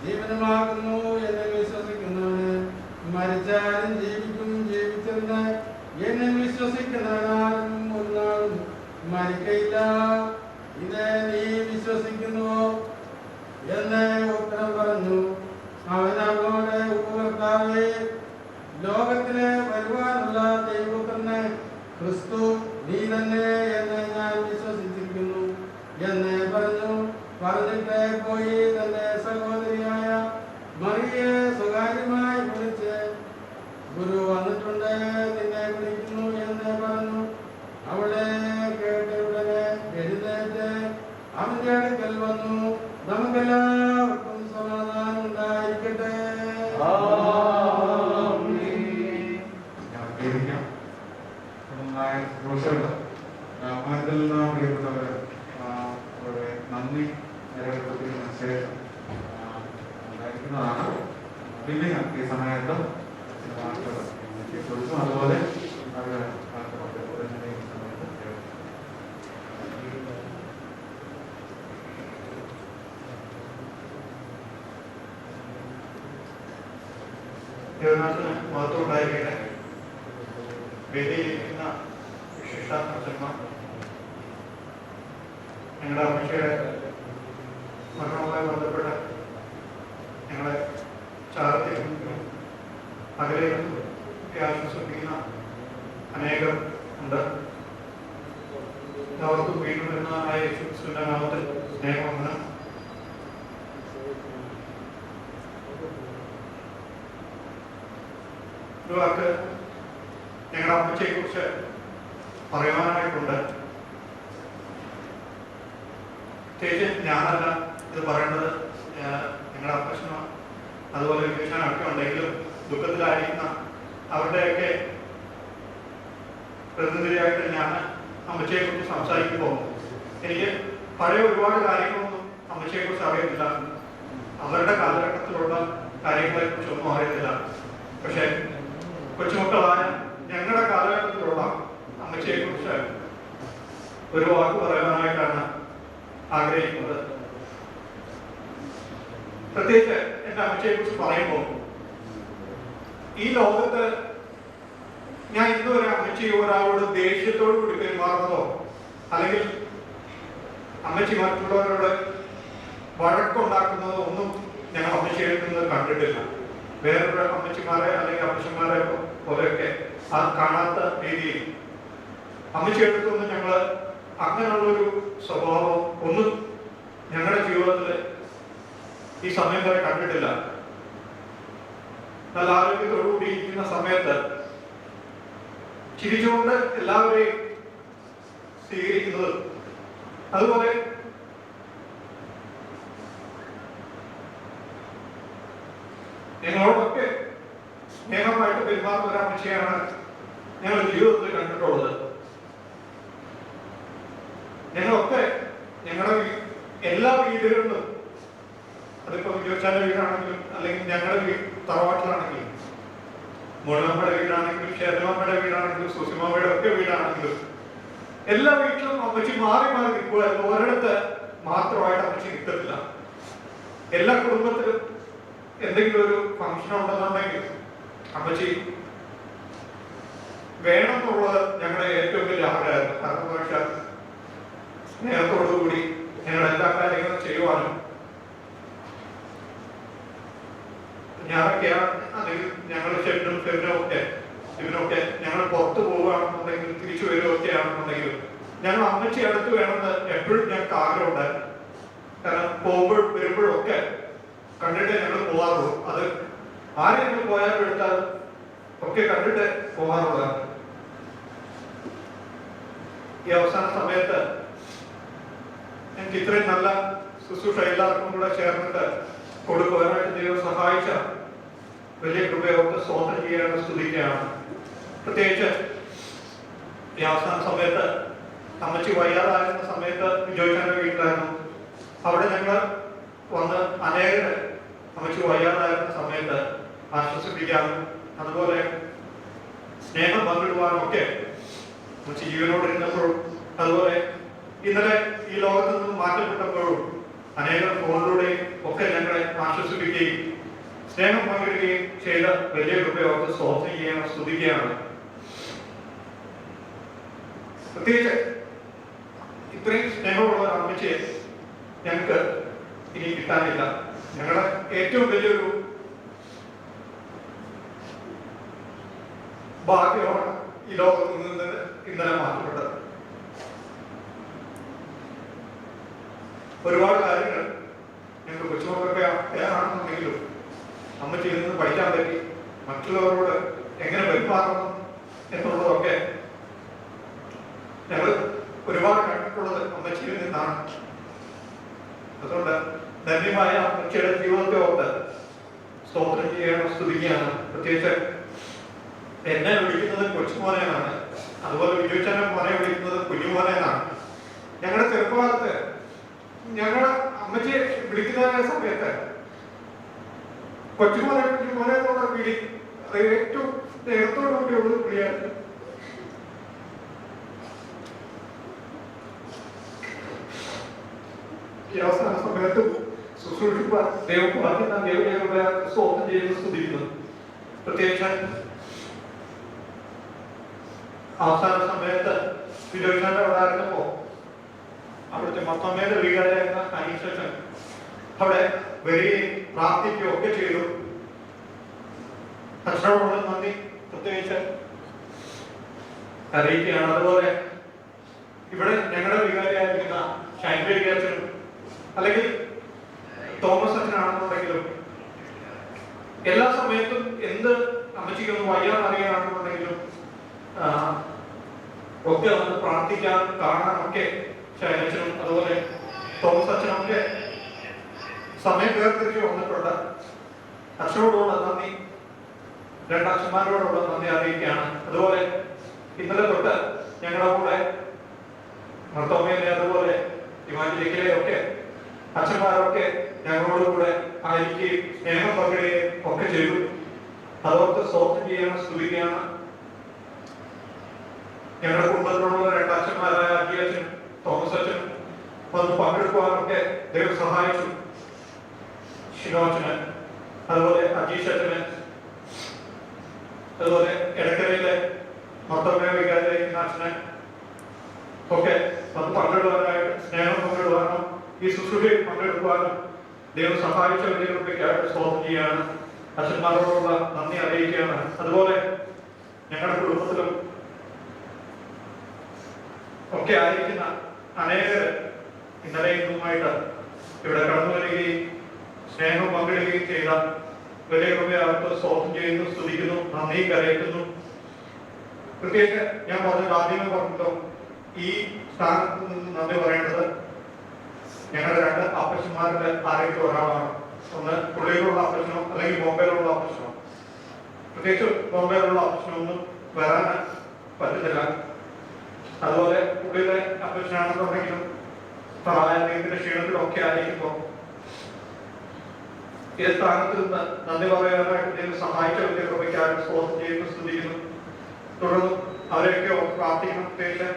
ജീവനുമാകുന്നു എന്ന് വിശ്വസിക്കുന്നവന് മരിച്ചാലും ജീവിക്കും. ജീവിച്ചെന്ന് എന്നെ വിശ്വസിക്കുന്നവനാലും ഒരു നാളും മരിക്കയില്ല. ഇത് നീ വിശ്വസിക്കുന്നുവോ എന്ന് ഉത്തരം പറഞ്ഞു. അവൻ അവളോട് ഉപകർത്താവേ, ലോകത്തിലെ വരുവാനുള്ള ദൈവപുത്രനെ ക്രിസ്തു നീ തന്നെ എന്ന് ഞാൻ വിശ്വസിച്ചിരിക്കുന്നു എന്ന് പറഞ്ഞു. പറഞ്ഞിട്ട് പോയി തന്റെ സഹോദരിയായ മറിയെ സ്വകാര്യമായി വിളിച്ച്, ഗുരു വന്നിട്ടുണ്ട്, നിന്നെ വിളിക്കുന്നു എന്ന് പറഞ്ഞു. അവളെ കേട്ട ഉടനെ എഴുന്നേറ്റ് അവന്റെ അടുക്കൽ വന്നു. നമുക്കെല്ലാവർക്കും സമാധാനം ഉണ്ടായിരിക്കട്ടെ. 1 തുടർന്നായ ശുശ്രൂഷകൾ മനസ്സിൽ നിന്ന് പ്രിയപ്പെട്ടവർ വളരെ നന്ദി രേഖപ്പെടുത്തിയതിനു ശേഷം ഉണ്ടായിരിക്കുന്നതാണ്. പിന്നെ ഈ സമയത്ത് കുറിച്ചും അതുപോലെ അവർ ദൈവനാഥന് മഹത്വം ഉണ്ടായിരിക്കട്ടെ. വേദിയിലിരിക്കുന്ന വിശിഷ്ട അച്ഛന്മാർ, ഞങ്ങളുടെ അമ്മയുടെ മരണവുമായി ബന്ധപ്പെട്ട് ഞങ്ങളെ ചാരത്തിൽ അകലെ ആശ്വസിപ്പിക്കുന്ന അനേകം ഉണ്ട്. എല്ലാവർക്കും വീണ്ടും വരുന്നതായ യേശുക്രിസ്തുവിന്റെ നാമത്തിൽ സ്നേഹവന്ദനം. ഒരു വാക്ക് ഞങ്ങളുടെ അമ്മച്ചയെ കുറിച്ച് പറയുവാനായിട്ടുണ്ട്. പ്രത്യേകിച്ച് ഞാനല്ല ഇത് പറയേണ്ടത്, ഞങ്ങളുടെ അപ്പച്ചനോ അതുപോലെ വിശേഷനൊക്കെ ഉണ്ടെങ്കിലും ദുഃഖത്തിലായിരിക്കുന്ന അവരുടെയൊക്കെ പ്രതിനിധിയായിട്ട് ഞാൻ അമ്മച്ചയെ കുറിച്ച് സംസാരിക്കുമ്പോൾ എനിക്ക് പഴയ ഒരുപാട് കാര്യങ്ങളൊന്നും അമ്മച്ചയെ കുറിച്ച് അറിയത്തില്ല. അവരുടെ കാലഘട്ടത്തിലുള്ള കാര്യങ്ങളെ കുറിച്ചൊന്നും അറിയത്തില്ല. പക്ഷെ കൊച്ചുമക്കളായ ഞങ്ങളുടെ കാലഘട്ടത്തിലുള്ള അമ്മച്ചയെ കുറിച്ച് ഒരു വാക്ക് പറയാനായിട്ടാണ് ആഗ്രഹിക്കുന്നത്. പ്രത്യേകിച്ച് എന്റെ അമ്മച്ചയെ കുറിച്ച് പറയുമ്പോൾ ഈ ലോകത്ത് ഞാൻ ഇന്നുവരെ അമ്മച്ചി ഒരാളോട് ദേഷ്യത്തോടു കൂടി പെരുമാറുന്നതോ അല്ലെങ്കിൽ അമ്മച്ചി മറ്റുള്ളവരോട് വഴക്കുണ്ടാക്കുന്നതോ ഒന്നും ഞങ്ങൾ അമ്മച്ചിയിൽ നിന്ന് കണ്ടിട്ടില്ല. വേറൊരു അമ്മച്ചിമാരെ അല്ലെങ്കിൽ അമ്മച്ചന്മാരെ പോലെയൊക്കെ ആ കാണാത്ത രീതിയിൽ അമ്മച്ചിയെടുത്തൊന്നും ഞങ്ങൾ അങ്ങനെയുള്ളൊരു സ്വഭാവം ഒന്നും ഞങ്ങളുടെ ജീവിതത്തിൽ ഈ സമയം വരെ കണ്ടിട്ടില്ല. നല്ല ആരോഗ്യത്തോടുകൂടി ഇരിക്കുന്ന സമയത്ത് ചിരിച്ചുകൊണ്ട് എല്ലാവരെയും സ്വീകരിക്കുന്നത്, അതുപോലെ ഞങ്ങളോടൊക്കെ സ്നേഹമായിട്ട് പെരുമാറുന്ന ഒരു അമ്മച്ചിയാണ് ഞങ്ങൾ ജീവിതത്തിൽ കണ്ടിട്ടുള്ളത്. ഞങ്ങളൊക്കെ ഞങ്ങളുടെ എല്ലാ വീടുകളിലും, അതിപ്പോ ജോച്ചാന്റെ വീടാണെങ്കിലും അല്ലെങ്കിൽ ഞങ്ങളുടെ തറവാട്ടിലാണെങ്കിലും മോളമ്മയുടെ വീടാണെങ്കിലും ശരണമ്മയുടെ വീടാണെങ്കിലും സുസിമാമ്മയുടെ ഒക്കെ വീടാണെങ്കിലും എല്ലാ വീട്ടിലും അമ്മച്ചി മാറി മാറി നിൽക്കുമായിരുന്നു. ഒരിടത്ത് മാത്രമായിട്ട് അമ്മച്ചി നിൽക്കത്തില്ല. എല്ലാ കുടുംബത്തിലും എന്തെങ്കിലും ഒരു ഫംഗ്ഷൻ ഉണ്ടെന്നുണ്ടെങ്കിൽ അമ്മച്ചി വേണം എന്നുള്ളത് ഞങ്ങളുടെ ഏറ്റവും വലിയ ആഗ്രഹമായിരുന്നു. കാരണം പക്ഷേ സ്നേഹത്തോടുകൂടി ഞങ്ങൾ എല്ലാ കാര്യങ്ങളും ചെയ്യുവാനും ഞാനൊക്കെയാണ് അല്ലെങ്കിൽ ഞങ്ങൾ ഷെഡും ഫെബിനൊക്കെ ഇവനൊക്കെ ഞങ്ങൾ പുറത്തു പോവുകയാണെന്നുണ്ടെങ്കിൽ തിരിച്ചു വരികയൊക്കെ ആണെന്നുണ്ടെങ്കിലും ഞങ്ങൾ അമ്മച്ചി അടുത്ത് വേണമെന്ന് എപ്പോഴും ഞങ്ങൾക്ക് ആഗ്രഹം ഉണ്ടായിരുന്നു. കാരണം പോകുമ്പോഴും വരുമ്പോഴും ഒക്കെ കണ്ടിട്ട് ഞങ്ങൾ പോകാറുള്ളൂ. അത് ആരെങ്കിലും പോയാലും എടുത്താൽ ഒക്കെ കണ്ടിട്ട് പോകാറുള്ളതാണ്. ഈ അവസാന സമയത്ത് എനിക്ക് ഇത്രയും നല്ല ശുശ്രൂഷ എല്ലാവർക്കും കൂടെ ചേർന്നിട്ട് കൊടുക്കുവാനായിട്ട് ദൈവം സഹായിച്ച വലിയ കൃപയൊക്കെ സ്തോത്രം ചെയ്യാനും സ്തുതിക്കുകയാണ്. പ്രത്യേകിച്ച് ഈ അവസാന സമയത്ത് അമ്മച്ചി വയ്യാതായിരുന്ന സമയത്ത് ജോയിച്ചാന്റെ വീട്ടിലായിരുന്നു. അവിടെ ഞങ്ങൾ വന്ന് അനേകര് അമ്മച്ചി വയ്യാതായിരുന്ന സമയത്ത് ആശ്വസിപ്പിക്കാനും അതുപോലെ സ്നേഹം പങ്കിടുവാനും ഒക്കെ അമ്മച്ചി ജീവനോടിരുന്നപ്പോഴും അതുപോലെ ഇന്നലെ ഈ ലോകത്ത് നിന്നും മാറ്റപ്പെട്ടപ്പോഴും അനേകം ഫോണിലൂടെയും ഒക്കെ ഞങ്ങളെ ആശ്വസിപ്പിക്കുകയും സ്നേഹം പങ്കിടുകയും ചെയ്ത വലിയ കൃപയൊക്കെ സ്തോത്രം ചെയ്യാനും സ്തുതിക്കുകയാണ്. പ്രത്യേകിച്ച് ഇത്രയും സ്നേഹമുള്ള അമ്മച്ചിയെ ഞങ്ങൾക്ക് ഇനി കിട്ടാനില്ല. ഞങ്ങളുടെ ഏറ്റവും വലിയൊരു ഭാഗ്യമാണ് ഈ ലോകത്ത് നിന്ന് ഇന്നലെ മാറ്റപ്പെട്ടത്. ഒരുപാട് കാര്യങ്ങൾ ഞങ്ങൾക്ക് കൊച്ചുമക്കളൊക്കെ ആണെന്നുണ്ടെങ്കിലും അമ്മച്ചിയിൽ നിന്ന് പഠിക്കാൻ പറ്റി. മറ്റുള്ളവരോട് എങ്ങനെ പെരുമാറണം എന്നുള്ളതൊക്കെ ഞങ്ങൾ ഒരുപാട് കണ്ടിട്ടുള്ളത് അമ്മച്ചിയിൽ നിന്നാണ്. അതുകൊണ്ട് ധന്യമായ അമ്മച്ചിയുടെ ജീവിതത്തെ ഓർത്ത് സ്തോത്രം ചെയ്യാനും സ്തുതിക്കുകയാണ്. പ്രത്യേകിച്ച് എന്നെ വിളിക്കുന്നത് കൊച്ചുമോനെയാണ്. അതുപോലെ വിജയിച്ചാലും മോനെ വിളിക്കുന്നത് കുഞ്ഞുമോനെ എന്നാണ്. ഞങ്ങളുടെ ചെറുപ്പകാലത്ത് ഞങ്ങളുടെ അമ്മച്ചിയെ വിളിക്കുന്ന സമയത്ത് കൊച്ചുമോനെ കുഞ്ഞുമോനെ എന്നുള്ള വിളി അത് ഏറ്റവും സ്നേഹത്തോടു കൂടിയുള്ള വിളിയാണ്. ഈ അവസാന സമയത്ത് ശുശ്രൂഷിപ്പാൻ ദൈവങ്ങളുടെ സ്തോത്രം ചെയ്യുന്നത് സ്തുതിക്കുന്നു. പ്രത്യേകിച്ച് അവസാന സമയത്ത് വിജയിച്ചാന്റെ അവിടെ ആയിരുന്നപ്പോ അവിടുത്തെ മൊത്തമേന്റെ വീടായിരുന്ന അനീശൻ അവിടെ വരികയും പ്രാർത്ഥിക്കുകയും ഒക്കെ ചെയ്തു. അച്ഛനോടുള്ള നന്ദി പ്രത്യേകിച്ച് അറിയിക്കുകയാണ്. അതുപോലെ ഇവിടെ ഞങ്ങളുടെ വികാരിയായിരിക്കുന്ന ഷൈൻബേബി അച്ഛനും അല്ലെങ്കിൽ തോമസ് അച്ഛനാണെന്നുണ്ടെങ്കിലും എല്ലാ സമയത്തും എന്ത് അമ്മച്ചിക്കൊന്നും വയ്യാന്നറിയാണെന്നുണ്ടെങ്കിലും ഒക്കെ വന്ന് പ്രാർത്ഥിക്കാനും കാണാനൊക്കെ ഷൈനച്ചനും അതുപോലെ തോമസ് അച്ഛനൊക്കെ സമയം വേർതിരിച്ച് വന്നിട്ടുണ്ട്. അച്ഛനോടുള്ള നന്ദി, രണ്ടച്ഛന്മാരോടുള്ള നന്ദി അറിയിക്കുകയാണ്. അതുപോലെ ഇന്നലെ തൊട്ട് ഞങ്ങളുടെ കൂടെ മർത്തോമയിലെ അതുപോലെ ഇവാഞ്ചലിക്കലെ ഒക്കെ അച്ഛന്മാരൊക്കെ ഞങ്ങളോട് കൂടെ ആയിരിക്കുകയും സ്നേഹം പങ്കിടുകയും ഒക്കെ ചെയ്തു. അതോർത്ത് സ്തോത്രം ചെയ്യാണ്, സ്തുതിക്കുകയാണ്. ഞങ്ങളുടെ കുടുംബത്തിലുള്ള രണ്ടച്ഛന്മാരായ അജിയച്ഛനും തോമസ് അച്ഛനും വന്ന് പങ്കെടുക്കുവാനൊക്കെ ദൈവം സഹായിച്ചു. ഷിനോച്ചന് അതുപോലെ അജീഷ് അച്ഛന് അതുപോലെ ഇടക്കരയിലെ മൊത്തമേ വികാരിക്കുന്ന അച്ഛന് ഒക്കെ വന്ന് പങ്കിടുവാനായിട്ട് സ്നേഹം പങ്കിടുവാനും ഈ ശുശ്രൂഷയിൽ പങ്കെടുക്കുവാനും ദൈവം സഹായിച്ച വ്യക്തികൾക്കായിട്ട് സ്തോത്രം ചെയ്യാണ്. അച്ഛന്മാരോടുള്ള നന്ദി അറിയിക്കുകയാണ്. അതുപോലെ ഞങ്ങളുടെ കുടുംബത്തിലും ഒക്കെ ആയിരിക്കുന്ന അനേകർ ഇന്നലെ ഇന്നുമായിട്ട് ഇവിടെ കടന്നു വരികയും സ്നേഹം പങ്കിടുകയും ചെയ്ത വലിയ അവർക്ക് സ്തോത്രം ചെയ്യുന്നു, സ്തുതിക്കുന്നു, നന്ദി കരയിക്കുന്നു. പ്രത്യേകിച്ച് ഞാൻ പറഞ്ഞത് ആദ്യമേ പറഞ്ഞല്ലോ, ഈ സ്ഥാനത്ത് നിന്ന് നന്ദി പറയേണ്ടത് ഞങ്ങളുടെ രണ്ട് അപ്പച്ചന്മാരുടെ ആരെങ്കിലും ഒരാളാണ്. ഒന്ന് പുള്ളിയിലുള്ള അപ്പച്ചനോ അല്ലെങ്കിൽ ബോംബെയിലുള്ള അപ്പച്ചനോ. പ്രത്യേകിച്ച് ബോംബെയിലുള്ള അപ്പച്ചനൊന്നും വരാൻ പറ്റുന്നില്ല. അതുപോലെ പുള്ളിയുടെ അപ്പച്ചനാണെന്നുണ്ടെങ്കിലും പ്രായത്തിന്റെ ക്ഷീണത്തിലൊക്കെ ആയിരിക്കുമ്പോൾ ഈ സ്ഥാനത്ത് നിന്ന് നന്ദി പറയാനായിട്ട് ദൈവം സഹായിച്ച വലിയ കൃപയ്ക്കാരും സ്തോത്രം ചെയ്യുന്നു, സ്തുതിക്കുന്നു. തുടർന്ന് അവരെയൊക്കെ പ്രാർത്ഥിക്കണം. പ്രത്യേകിച്ച്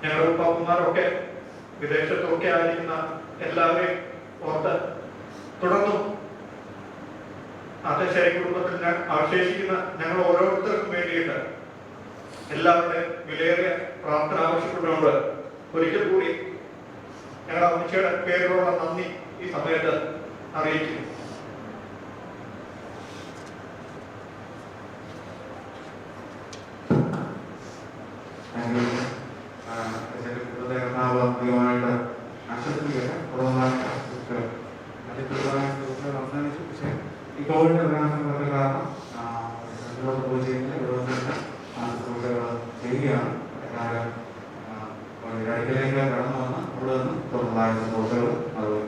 ഞങ്ങളുടെ ഉപ്പാപ്പന്മാരൊക്കെ വിദേശത്തൊക്കെ ആയിരിക്കുന്ന എല്ലാവരെയും ഓർത്ത് തുടർന്നും ആദ്യശാരി കുടുംബത്തിൽ ഞാൻ അവശേഷിക്കുന്ന ഞങ്ങൾ ഓരോരുത്തർക്കും വേണ്ടിയിട്ട് എല്ലാവരുടെയും വിലയേറിയ പ്രാർത്ഥന ആവശ്യപ്പെട്ടുകൊണ്ട് ഒരിക്കൽ കൂടി ഞങ്ങളുടെ അമ്മച്ചിയുടെ പേരിലുള്ള നന്ദി ഈ സമയത്ത് അറിയിക്കുന്നു. അവസാനിച്ചു. പക്ഷേ ഈ കോവിഡിന്റെ പ്രയാസങ്ങളൊക്കെ കാരണം പോയി ചെയ്യുകയാണ്. ഇടയ്ക്കിലേക്ക് കടന്നു വന്ന് അവിടെ നിന്ന് തുടർന്നായിരുന്ന കോട്ടകൾ അതുപോലെ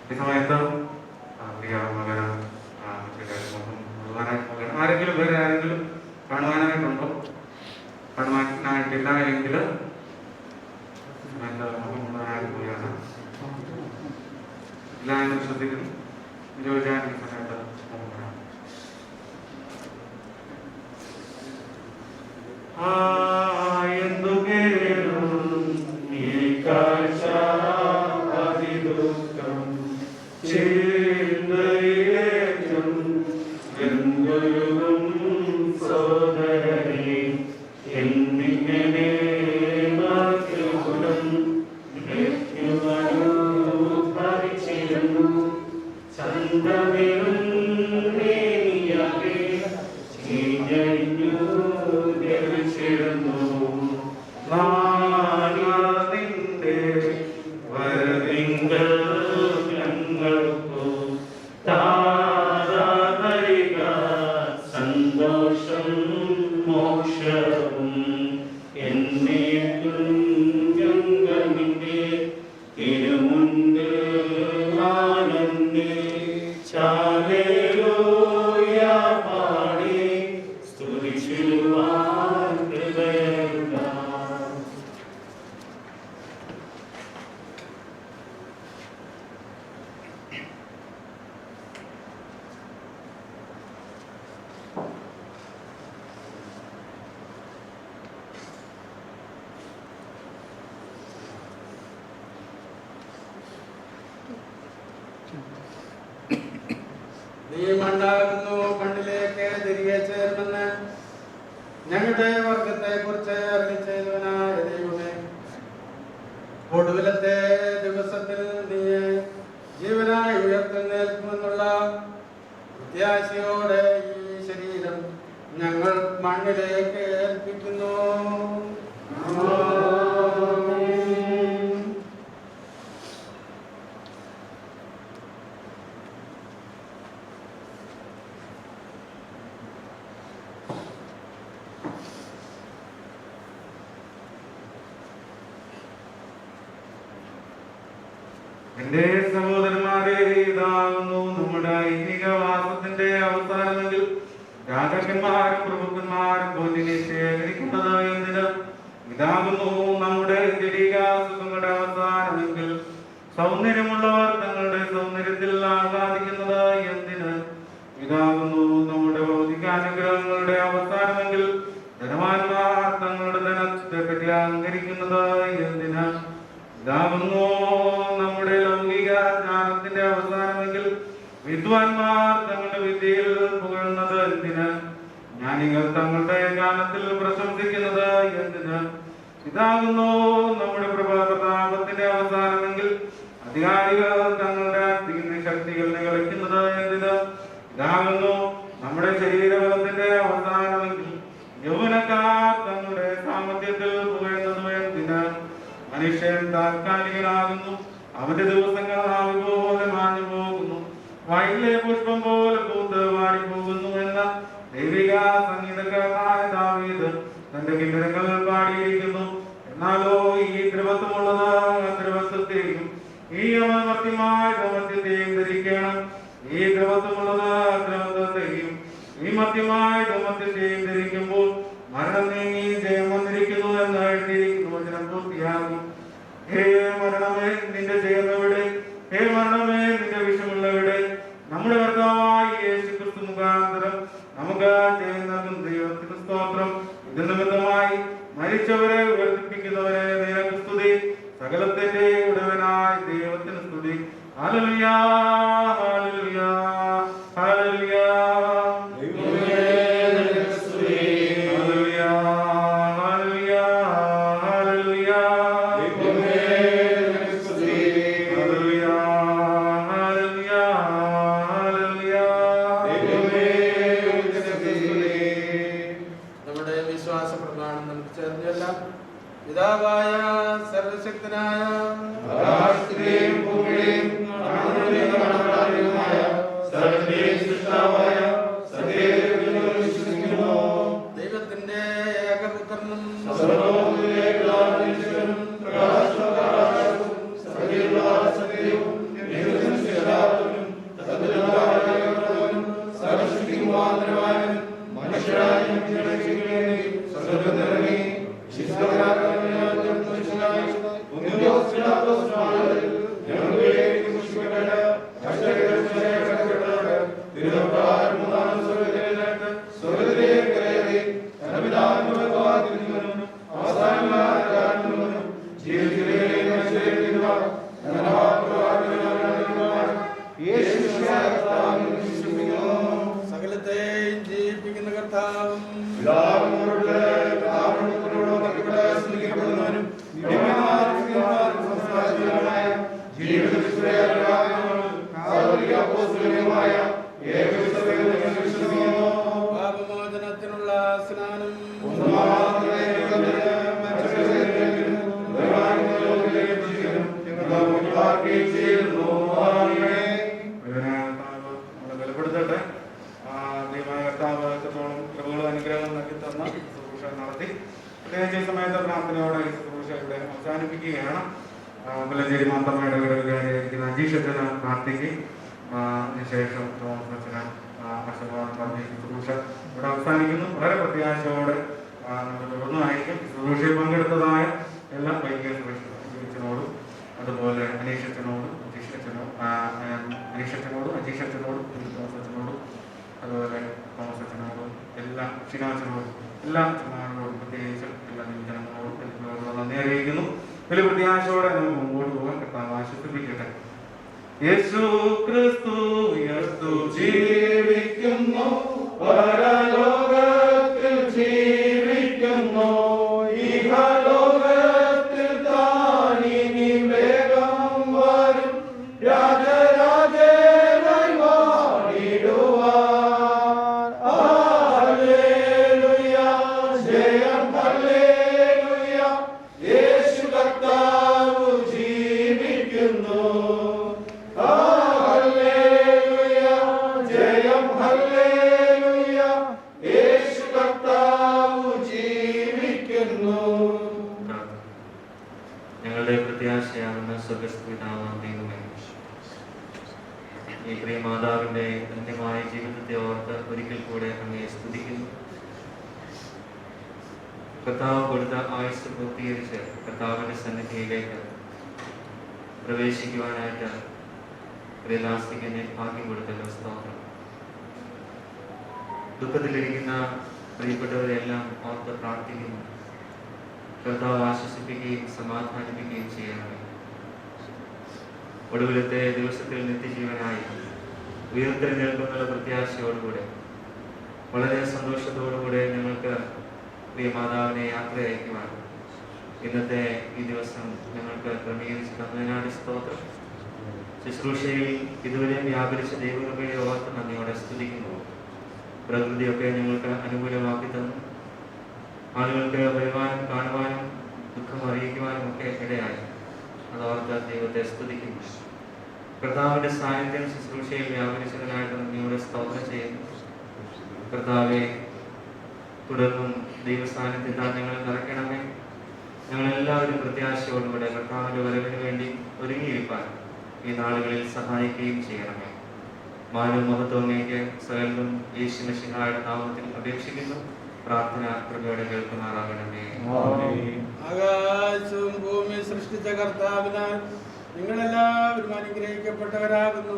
ഈ സമയത്ത് ആരെങ്കിലും വേറെ ആരെങ്കിലും കാണുവാനായിട്ടുണ്ടോ? കാണുവാനായിട്ടില്ല എങ്കിൽ പോയാണ് എല്ലാവരും ശ്രദ്ധിക്കുന്നു. ചോദിച്ചാൽ ഈ സമയത്ത് എന്തു കേളും ഈ കാഴ്ച അതിദുഃഖം ചിന്തയേറ്റും മണ്ണാകുന്നു, മണ്ണിലേക്ക് തിരികെ ചേരുമെന്ന് ഞങ്ങളുടെ വർഗത്തെ കുറിച്ച് അറിയിച്ചവനായ ദൈവമേ, ഒടുവിലത്തെ ദിവസത്തിൽ നീ ജീവനായി ഉയർത്തെഴുന്നേൽക്കുമെന്നുള്ള പ്രത്യാശയോടെ ഈ ശരീരം ഞങ്ങൾ മണ്ണിലേക്ക് ഏൽപ്പിക്കുന്നു. എന്റെ സഹോദരന്മാരെ, ഇതാകുന്നു നമ്മുടെ ഐഹികവാസത്തിന്റെ അവസാനമെങ്കിൽ രാജാക്കന്മാരും പ്രഭുക്കന്മാരും പൊന്നിനെ ശേഖരിക്കുന്നത് എന്തിന്? ഇതാകുന്നു നമ്മുടെ ജടിക സുഖങ്ങളുടെ അവസാനമെങ്കിൽ സൗന്ദര്യമുള്ളവർ തങ്ങളുടെ സൗന്ദര്യത്തിൽ ആഹ്ലാദിക്കുന്നത് എന്തിന്? ഇതാകുന്നു നമ്മുടെ ഭൗതികാനുഗ്രഹങ്ങളുടെ അവസാനമെങ്കിൽ ധനവാന്മാർ തങ്ങളുടെ ധനത്തെ പറ്റി അഹങ്കരിക്കുന്നത് എന്തിന്? ഇതാകുന്നു നമ്മുടെ ലൗകിക ജ്ഞാനത്തിന്റെ അവസാനമെങ്കിൽ വിദ്വാൻമാർ തങ്ങളുടെ വിദ്യയിൽ പുകഴുന്നത് എന്തിന്? ജ്ഞാനികൾ തങ്ങളുടെ ജ്ഞാനത്തിൽ പ്രശംസിക്കുന്നത് എന്തിന്? ഇതാകുന്നു നമ്മുടെ പ്രതാപത്തിന്റെ അവസാനമെങ്കിൽ അധികാരികൾ തങ്ങളുടെ ശക്തികൾ നികളിക്കുന്നത് എന്തിന്? ഇതാകുന്നു നമ്മുടെ ശരീരബലത്തിന്റെ അവസാനമെങ്കിൽ യൗവനക്കാർ തങ്ങളുടെ സാമർത്ഥ്യത്തിൽ പുകഴുന്നത് എന്തിന്? മനുഷ്യൻ താൽക്കാലികനാകുന്നു, അവന്റെ ദിവസങ്ങൾ ആവി പോലെ മാഞ്ഞു പോകുന്നു, വയലിലെ പുഷ്പം പോലെ പൂത്ത് വാടിപ്പോകുന്നു എന്ന ദൈവിക സംഗീതക്കാരനായ ദാവീദ് തന്റെ കിന്നരങ്ങൾ പാടിയിരിക്കുന്നു. എന്നാലോ ഈ ദ്രവത്വമുള്ളത് ദ്രവത്വത്തെയും ഈ അമർത്യമായ ദ്രവത്വത്തെയും ധരിക്കണം. ഈ ദ്രവത്വമുള്ളത് ദ്രവത്വത്തെയും ഈ മധ്യമായ ദ്രവത്വത്തെയും ധരിക്കുമ്പോൾ മരണം നീങ്ങി ജയം വന്നിരിക്കുന്നു എന്ന് എഴുതിയിരിക്കുന്നു. വചനം പൂർത്തിയാകും. ഹേ മരണമേ, നിന്റെ ജയം എവിടെ? ഹേ മരണമേ, നിന്റെ വിഷമുള്ളവിടെ? നമ്മുടെ കർത്താവായ യേശുക്രിസ്തു മുഖാന്തരം നമുക്ക് ജയം നൽകും ദൈവത്തിന് സ്തോത്രം. ഇത് നിമിത്തമായി മരിച്ചവരെ ഉയർത്തിപ്പിക്കുന്നവരെ നിനക്ക് സ്തുതി. സകലത്തിന്റെ ഉടവനായ ദൈവത്തിന് സ്തുതി. Hallelujah, hallelujah, hallelujah. പിതാവായ സർവശക്തനായ ദൈവത്തിന്റെ ഏകപുത്രനും സകലത്തെയും ജീവിപ്പിക്കുന്ന കർത്താവും പാപമോചനത്തിനുള്ള സ്നാനം ബലപ്പെടുത്തട്ടെ. ദൈവമായ കർത്താവ് എത്രത്തോളം കൃപകളും അനുഗ്രഹങ്ങളും നൽകി തന്ന ശുശ്രൂഷ നടത്തി. പ്രത്യേകിച്ച് ഈ സമയത്ത് പ്രാർത്ഥനയോടെ ഈ ശുശ്രൂഷ ഇവിടെ അവസാനിപ്പിക്കുകയാണ്. മുല്ലഞ്ചേരി മാത്തമ്മയുടെ വീടുകളിലായിരിക്കുന്ന അജീഷത്തിന് പ്രാർത്ഥിക്കും. അതിനുശേഷം തോമസ് അച്ഛന് ആശീർവാദം പറഞ്ഞ ശുശ്രൂഷ ഇവിടെ അവസാനിക്കുന്നു. വളരെ പ്രത്യാശയോടെ നമുക്ക് തുടർന്നായിരിക്കും. ശുശ്രൂഷയിൽ പങ്കെടുത്തതായ എല്ലാ വൈദ്യ സുരക്ഷനോടും അതുപോലെ അനീഷച്ചനോടും അജീഷച്ചനോടും തോമസ് അച്ഛനോടും അതുപോലെ തോമസ് അച്ഛനോടും എല്ലാ ഷിനാച്ചനോടും എല്ലാ അച്ഛന്മാരോടും പ്രത്യേകിച്ച് എല്ലാ ജനങ്ങളോടും എല്ലാവരോടും നന്ദി അറിയിക്കുന്നു. വലിയ പ്രത്യാശയോടെ നമുക്ക് മുമ്പോട്ട് പോകാൻ കർത്താവ് ആശ്വസിപ്പിക്കട്ടെ. യേശു ക്രിസ്തു ഉയർത്തു ജീവി പ്രിയ മാതാവിൻ്റെ ധന്യമായ ജീവിതത്തെ ഓർത്ത് ഒരിക്കൽ കൂടെ അങ്ങയെ സ്തുതിക്കുന്നു. കർത്താവ് കൊടുത്ത ആയുസ് പൂർത്തീകരിച്ച് കർത്താവിൻ്റെ സന്നിധിയിലേക്ക് പ്രവേശിക്കുവാനായിട്ട് പ്രിയദാസികനെ ഭാഗ്യം കൊടുത്തല്ലോ. സ്തോത്രം. ദുഃഖത്തിലിരിക്കുന്ന പ്രിയപ്പെട്ടവരെല്ലാം ഓർത്ത് പ്രാർത്ഥിക്കുന്നു. കർത്താവ് ആശ്വസിപ്പിക്കുകയും സമാധാനിപ്പിക്കുകയും ചെയ്യണമേ. ഒടുവിലത്തെ ദിവസത്തിൽ നിത്യജീവനായി ഉയർത്തെഴുന്നേൽക്കുന്നുള്ള പ്രത്യാശയോടുകൂടെ വളരെ സന്തോഷത്തോടുകൂടെ ഞങ്ങൾക്ക് പ്രിയ മാതാവിനെ യാത്ര അയക്കുവാൻ ഇന്നത്തെ ഈ ദിവസം ഞങ്ങൾക്ക് ക്രമീകരിച്ച് തന്നതിനാണ് സ്തോത്രം. ശുശ്രൂഷയിൽ ഇതുവരെ വ്യാപരിച്ച ദൈവകൃപയെ ഓർത്ത് നന്ദിയോടെ സ്തുതിക്കുന്നു. പ്രകൃതിയൊക്കെ ഞങ്ങൾക്ക് അനുകൂലമാക്കി തന്നു. ആളുകൾക്ക് വരുവാനും കാണുവാനും ദുഃഖം അറിയിക്കുവാനും ഒക്കെ ഇടയായി. അതോർത്ത് ദൈവത്തെ സ്തുതിക്കുന്നു. കർത്താവിൻ്റെ സാന്നിധ്യം ശുശ്രൂഷയിൽ വ്യാപരിച്ചതിനായിട്ട് നന്ദിയോടെ സ്തോത്രം ചെയ്യുന്നു. കർത്താവെ, തുടർന്നും ദൈവസാന്നിധ്യത്താൽ ഞങ്ങൾ നിറയ്ക്കണമേ. ഞങ്ങളെല്ലാവരും പ്രത്യാശയോടുകൂടെ കർത്താവിൻ്റെ വരവിന് വേണ്ടി ഒരുങ്ങിയിരിക്കാൻ ഈ നാളുകളിൽ സഹായിക്കുകയും ചെയ്യണമേ. മാനവും മഹത്വമേക്ക് സകലതും യേശു മിശിഹായുടെ നാമത്തിൽ അപേക്ഷിക്കുന്നു. പ്രാർത്ഥന കൃപയോടെ കേൾക്കുമാറാകണമേ. ആകാശവും ഭൂമി സൃഷ്ടിച്ച കർത്താവിനാൽ നിങ്ങളെല്ലാവരും അനുഗ്രഹിക്കപ്പെട്ടവരാകുന്നു.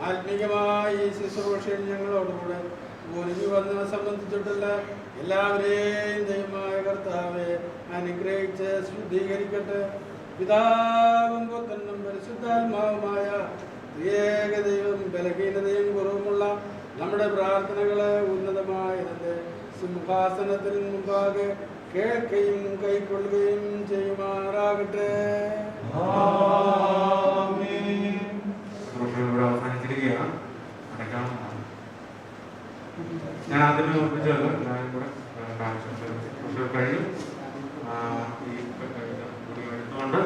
ആത്മീകമായ ഈ ശുശ്രൂഷയിൽ ഞങ്ങളോടുകൂടെ ഒരുങ്ങി വന്ന് സംബന്ധിച്ചിട്ടുള്ള എല്ലാവരെയും ദൈവമായ കർത്താവെ അനുഗ്രഹിച്ച് ശുദ്ധീകരിക്കട്ടെ. പിതാവും പുത്രനും പരിശുദ്ധാത്മാവുമായ ഏക ദൈവം ബലഹീനതയും കുറവുമുള്ള നമ്മുടെ പ്രാർത്ഥനകളെ ഉന്നതമായതിൻ്റെ സിംഹാസനത്തിന് മുമ്പാകെ കേൾക്കുകയും കൈക്കൊള്ളുകയും ചെയ്യുമാറാകട്ടെ. അവസാനിച്ചിരിക്കുകയാണ്. ഞാൻ ആദ്യമേ ഓർപ്പിച്ചത് എല്ലാവരും കൂടെ കഴിഞ്ഞു. ഈ എടുത്തുകൊണ്ട്